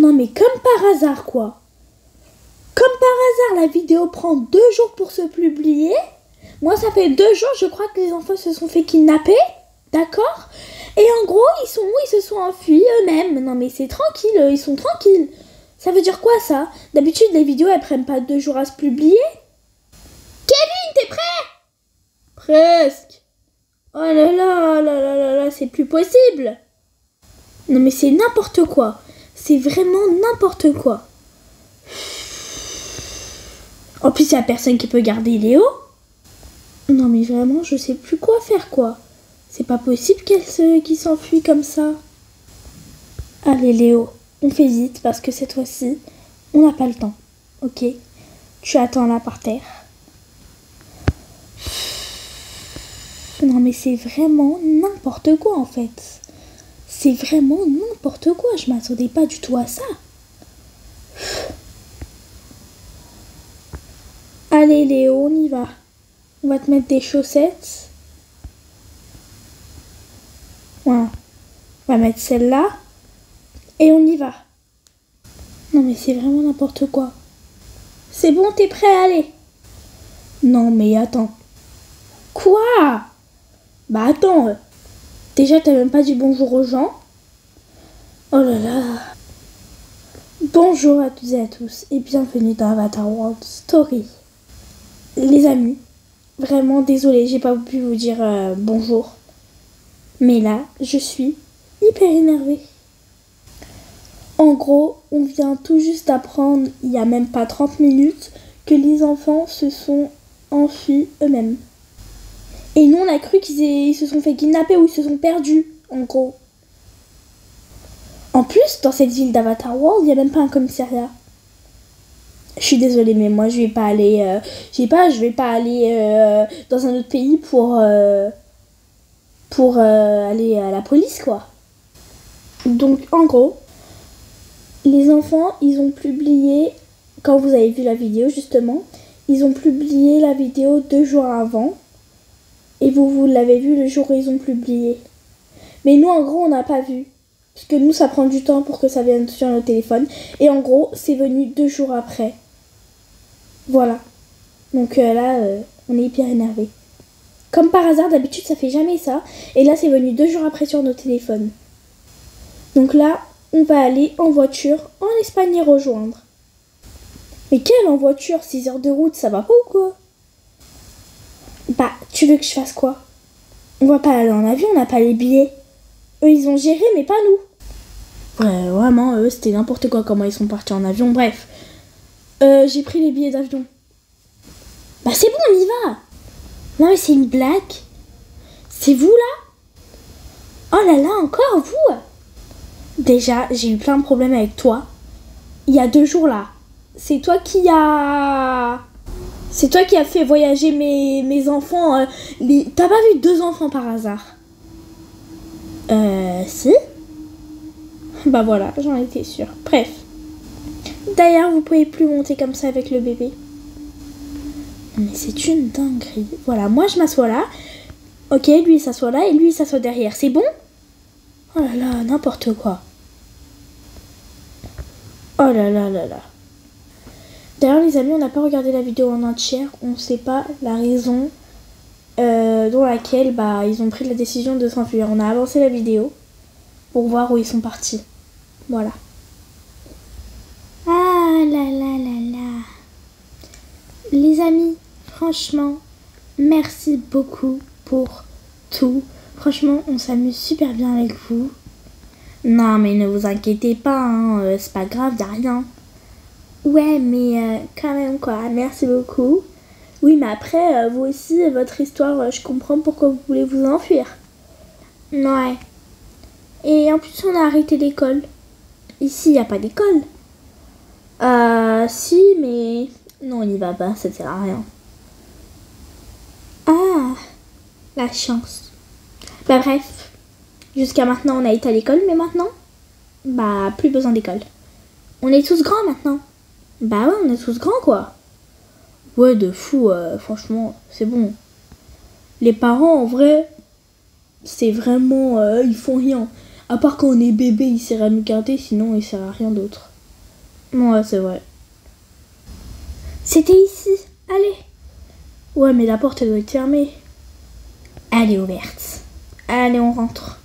Non mais comme par hasard quoi. Comme par hasard, la vidéo prend 2 jours pour se publier. Moi, ça fait 2 jours, je crois que les enfants se sont fait kidnapper. D'accord? Et en gros, ils sont où? Ils se sont enfuis eux-mêmes. Non mais c'est tranquille, ils sont tranquilles. Ça veut dire quoi ça? D'habitude, les vidéos, elles prennent pas 2 jours à se publier. Kevin, t'es prêt? Presque. Oh là là, là là là là, c'est plus possible. Non mais c'est n'importe quoi. C'est vraiment n'importe quoi. En plus, il n'y a personne qui peut garder Léo. Non mais vraiment, je sais plus quoi faire quoi. C'est pas possible qu'il s'enfuit comme ça. Allez Léo, on fait vite parce que cette fois-ci, on n'a pas le temps. Ok? Tu attends là par terre. Non mais c'est vraiment n'importe quoi en fait. C'est vraiment n'importe quoi. Je m'attendais pas du tout à ça. Allez Léo, on y va. On va te mettre des chaussettes. Voilà. On va mettre celle-là. Et on y va. Non mais c'est vraiment n'importe quoi. C'est bon, t'es prêt? Allez. Non mais attends. Quoi? Bah attends. Déjà t'as même pas dit bonjour aux gens. Oh là là. Bonjour à toutes et à tous et bienvenue dans Avatar World Story. Les amis, vraiment désolée, j'ai pas pu vous dire bonjour. Mais là, je suis hyper énervée. En gros, on vient tout juste d'apprendre, il y a même pas 30 minutes, que les enfants se sont enfuis eux-mêmes. Et nous, on a cru qu'ils se sont fait kidnapper ou ils se sont perdus, en gros. En plus, dans cette ville d'Avatar World, il n'y a même pas un commissariat. Je suis désolée, mais moi, je vais pas aller dans un autre pays pour aller à la police, quoi. Donc, en gros, les enfants, ils ont publié, quand vous avez vu la vidéo, justement, ils ont publié la vidéo 2 jours avant. Et vous l'avez vu le jour où ils ont publié. Mais nous, en gros, on n'a pas vu. Parce que nous, ça prend du temps pour que ça vienne sur notre téléphone. Et en gros, c'est venu 2 jours après. Voilà. Donc là, on est hyper énervé. Comme par hasard, d'habitude, ça fait jamais ça. Et là, c'est venu 2 jours après sur nos téléphones. Donc là, on va aller en voiture en Espagne les rejoindre. Mais quelle en voiture? 6 heures de route, ça va pas ou quoi? Bah, tu veux que je fasse quoi? On va pas aller en avion, on n'a pas les billets. Eux, ils ont géré, mais pas nous. Ouais, vraiment, eux, c'était n'importe quoi comment ils sont partis en avion. Bref, j'ai pris les billets d'avion. Bah, c'est bon, on y va. Non, mais c'est une blague. C'est vous, là? Oh là là, encore vous? Déjà, j'ai eu plein de problèmes avec toi. Il y a 2 jours, là. C'est toi qui a fait voyager mes enfants. T'as pas vu 2 enfants par hasard? Si. Bah voilà, j'en étais sûre. Bref. D'ailleurs, vous pouvez plus monter comme ça avec le bébé. Mais c'est une dinguerie. Voilà, moi je m'assois là. Ok, lui il s'assoit là et lui il s'assoit derrière. C'est bon? Oh là là, n'importe quoi. Oh là là là là. D'ailleurs les amis, on n'a pas regardé la vidéo en entière. On ne sait pas la raison dans laquelle ils ont pris la décision de s'enfuir. On a avancé la vidéo pour voir où ils sont partis. Voilà. Ah là là là là. Les amis, franchement, merci beaucoup pour tout. Franchement, on s'amuse super bien avec vous. Non mais ne vous inquiétez pas, hein, c'est pas grave, y'a rien. Ouais, mais quand même quoi, merci beaucoup. Oui, mais après, vous aussi, votre histoire, je comprends pourquoi vous voulez vous enfuir. Ouais. Et en plus, on a arrêté l'école. Ici, il n'y a pas d'école. Si, mais... Non, on n'y va pas, ça sert à rien. Ah, la chance. Bah bref, jusqu'à maintenant, on a été à l'école, mais maintenant, plus besoin d'école. On est tous grands maintenant. Bah ouais, on est tous grands, quoi. Ouais, de fou, franchement, c'est bon. Les parents, en vrai, c'est vraiment... ils font rien. À part quand on est bébé, ils servent à nous garder, sinon ils servent à rien d'autre. Ouais, c'est vrai. C'était ici. Allez. Ouais, mais la porte, elle doit être fermée. Elle est ouverte. Allez, on rentre.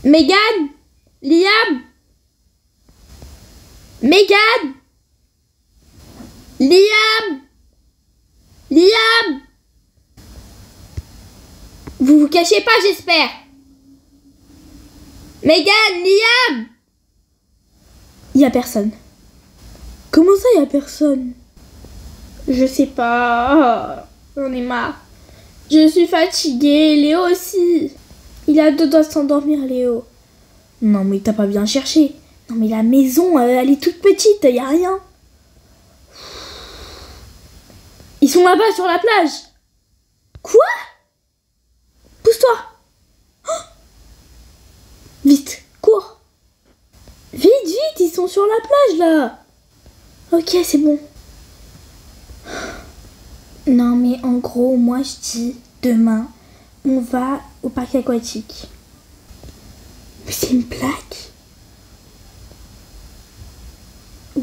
Megan! Liam! Megan! Liam! Liam! Vous vous cachez pas, j'espère. Megan! Liam! Il y a personne. Comment ça, il y a personne? Je sais pas. J'en ai marre. Je suis fatiguée. Léo aussi. Il a deux doigts de s'endormir, Léo. Non, mais t'as pas bien cherché. Non, mais la maison, elle est toute petite. Y a rien. Ils sont là-bas sur la plage. Quoi? Pousse-toi. Oh, vite, cours. Vite, vite, ils sont sur la plage, là. Ok, c'est bon. Non, mais en gros, moi, je dis, demain, on va au parc aquatique. Mais c'est une blague?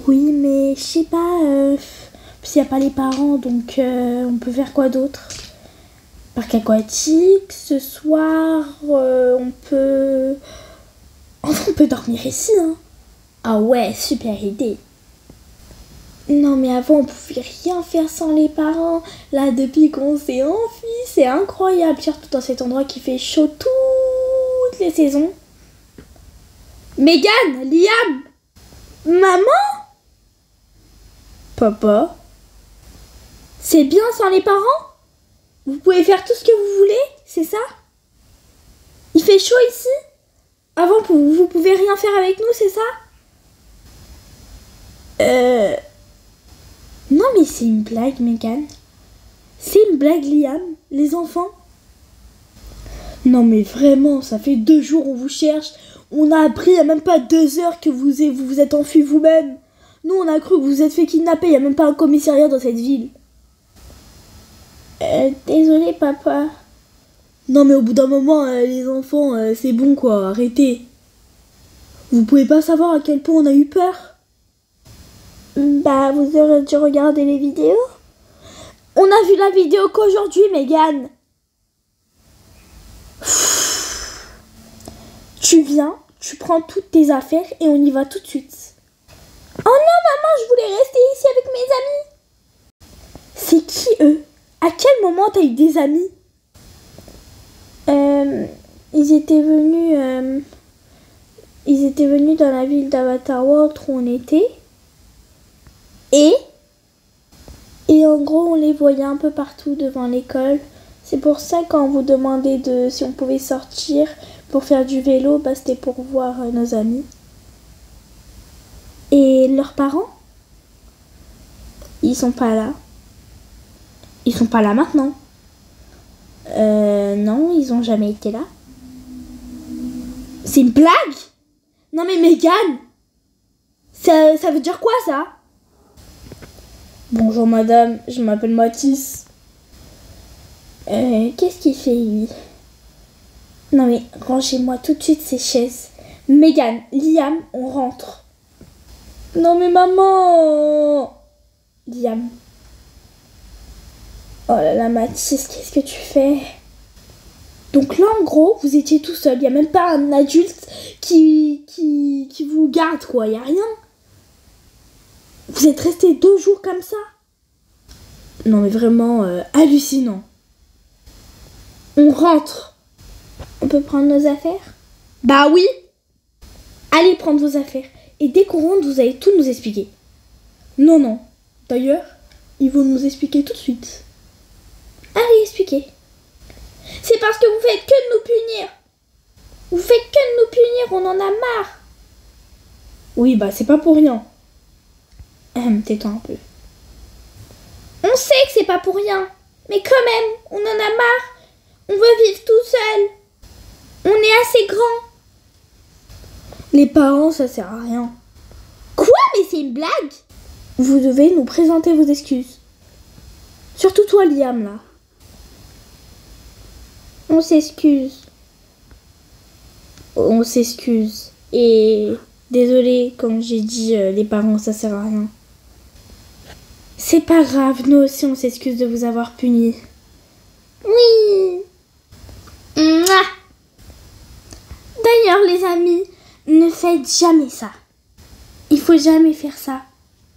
Oui, mais je sais pas, s'il n'y a pas les parents, donc on peut faire quoi d'autre? Parc aquatique, ce soir, on peut... Enfin, on peut dormir ici, hein. Ah ouais, super idée. Non, mais avant, on pouvait rien faire sans les parents. Là, depuis qu'on s'est enfuis, c'est incroyable. Surtout dans cet endroit qui fait chaud toutes les saisons. Megan, Liam, maman, papa, c'est bien sans les parents? Vous pouvez faire tout ce que vous voulez, c'est ça? Il fait chaud ici? Avant, vous pouvez rien faire avec nous, c'est ça? Non, mais c'est une blague, Megan. C'est une blague, Liam, les enfants. Non, mais vraiment, ça fait 2 jours on vous cherche. On a appris il n'y a même pas 2 heures que vous vous êtes enfui vous-même. Nous, on a cru que vous vous êtes fait kidnapper. Il n'y a même pas un commissariat dans cette ville. Désolé, papa. Non, mais au bout d'un moment, les enfants, c'est bon, quoi. Arrêtez. Vous pouvez pas savoir à quel point on a eu peur? Bah, vous aurez dû regarder les vidéos. On a vu la vidéo qu'aujourd'hui, Megan. Tu viens, tu prends toutes tes affaires et on y va tout de suite. Oh non, maman, je voulais rester ici avec mes amis. C'est qui, eux? À quel moment t'as eu des amis? Ils étaient venus dans la ville d'Avatar World où on était. Et en gros, on les voyait un peu partout devant l'école. C'est pour ça quand on vous demandait si on pouvait sortir pour faire du vélo, bah, c'était pour voir nos amis. Et leurs parents? Ils sont pas là. Ils sont pas là maintenant. Non, ils ont jamais été là. C'est une blague? Non mais Megan, ça veut dire quoi ça? Bonjour madame, je m'appelle Mathis. Qu'est-ce qu'il fait lui? Non mais rangez-moi tout de suite ces chaises. Megan, Liam, on rentre. Non mais maman. Liam. Oh là là Mathis, qu'est-ce que tu fais? Donc là en gros, vous étiez tout seul. Il n'y a même pas un adulte qui vous garde quoi. Il n'y a rien. Vous êtes restés 2 jours comme ça? Non mais vraiment hallucinant. On rentre. On peut prendre nos affaires? Bah oui. Allez prendre vos affaires. Et dès qu'on rentre, vous allez tout nous expliquer. Non, non. D'ailleurs, ils vont nous expliquer tout de suite. Allez, expliquez. C'est parce que vous faites que de nous punir. Vous faites que de nous punir, on en a marre. Oui, bah c'est pas pour rien. Tais-toi un peu. On sait que c'est pas pour rien. Mais quand même, on en a marre. On veut vivre tout seul. On est assez grand. Les parents, ça sert à rien. Quoi? Mais c'est une blague? Vous devez nous présenter vos excuses. Surtout toi, Liam, là. On s'excuse. On s'excuse. Et Désolée, comme j'ai dit, les parents, ça sert à rien. C'est pas grave, nous aussi on s'excuse de vous avoir puni. Oui. Mouah. D'ailleurs les amis, ne faites jamais ça. Il faut jamais faire ça.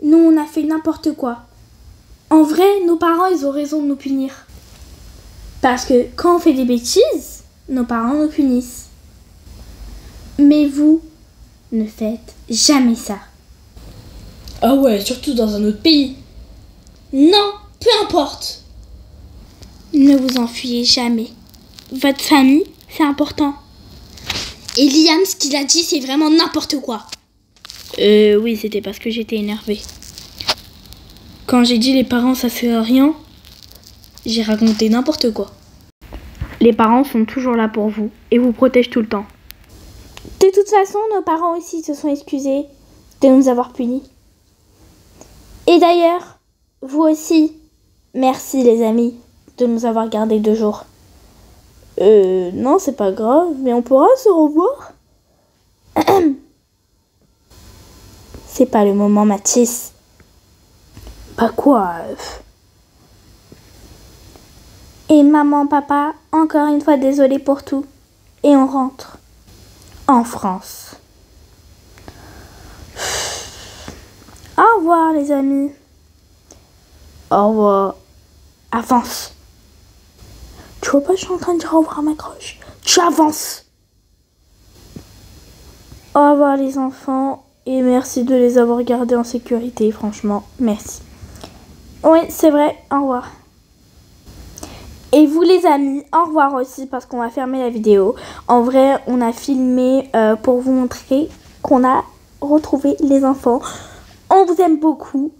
Nous on a fait n'importe quoi. En vrai, nos parents ils ont raison de nous punir. Parce que quand on fait des bêtises, nos parents nous punissent. Mais vous, ne faites jamais ça. Ah ouais, surtout dans un autre pays. Non, peu importe. Ne vous enfuyez jamais. Votre famille, c'est important. Et Liam, ce qu'il a dit, c'est vraiment n'importe quoi. Oui, c'était parce que j'étais énervée. Quand j'ai dit les parents, ça sert à rien, j'ai raconté n'importe quoi. Les parents sont toujours là pour vous et vous protègent tout le temps. De toute façon, nos parents aussi se sont excusés de nous avoir punis. Et d'ailleurs, vous aussi, merci les amis de nous avoir gardés 2 jours. Non, c'est pas grave, mais on pourra se revoir. C'est pas le moment, Mathis. Pas quoi. Et maman, papa, encore une fois désolé pour tout. Et on rentre en France. Au revoir les amis. Au revoir. Avance. Tu vois pas, je suis en train de dire au revoir à ma croche. Tu avances. Au revoir les enfants. Et merci de les avoir gardés en sécurité, franchement. Merci. Oui, c'est vrai. Au revoir. Et vous les amis, au revoir aussi parce qu'on va fermer la vidéo. En vrai, on a filmé pour vous montrer qu'on a retrouvé les enfants. On vous aime beaucoup.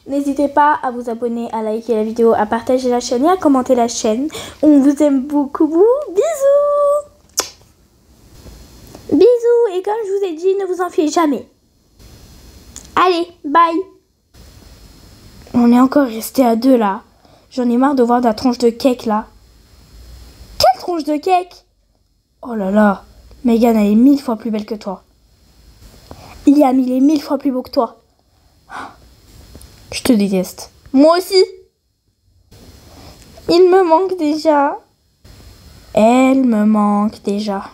N'hésitez pas à vous abonner, à liker la vidéo, à partager la chaîne et à commenter la chaîne. On vous aime beaucoup. Bisous. Bisous. Et comme je vous ai dit, ne vous enfiez jamais. Allez, bye. On est encore resté à 2 là. J'en ai marre de voir la tronche de cake là. Quelle tronche de cake? Oh là là, Megan elle est 1000 fois plus belle que toi. Liam il est 1000 fois plus beau que toi. Je te déteste. Moi aussi. Il me manque déjà. Elle me manque déjà.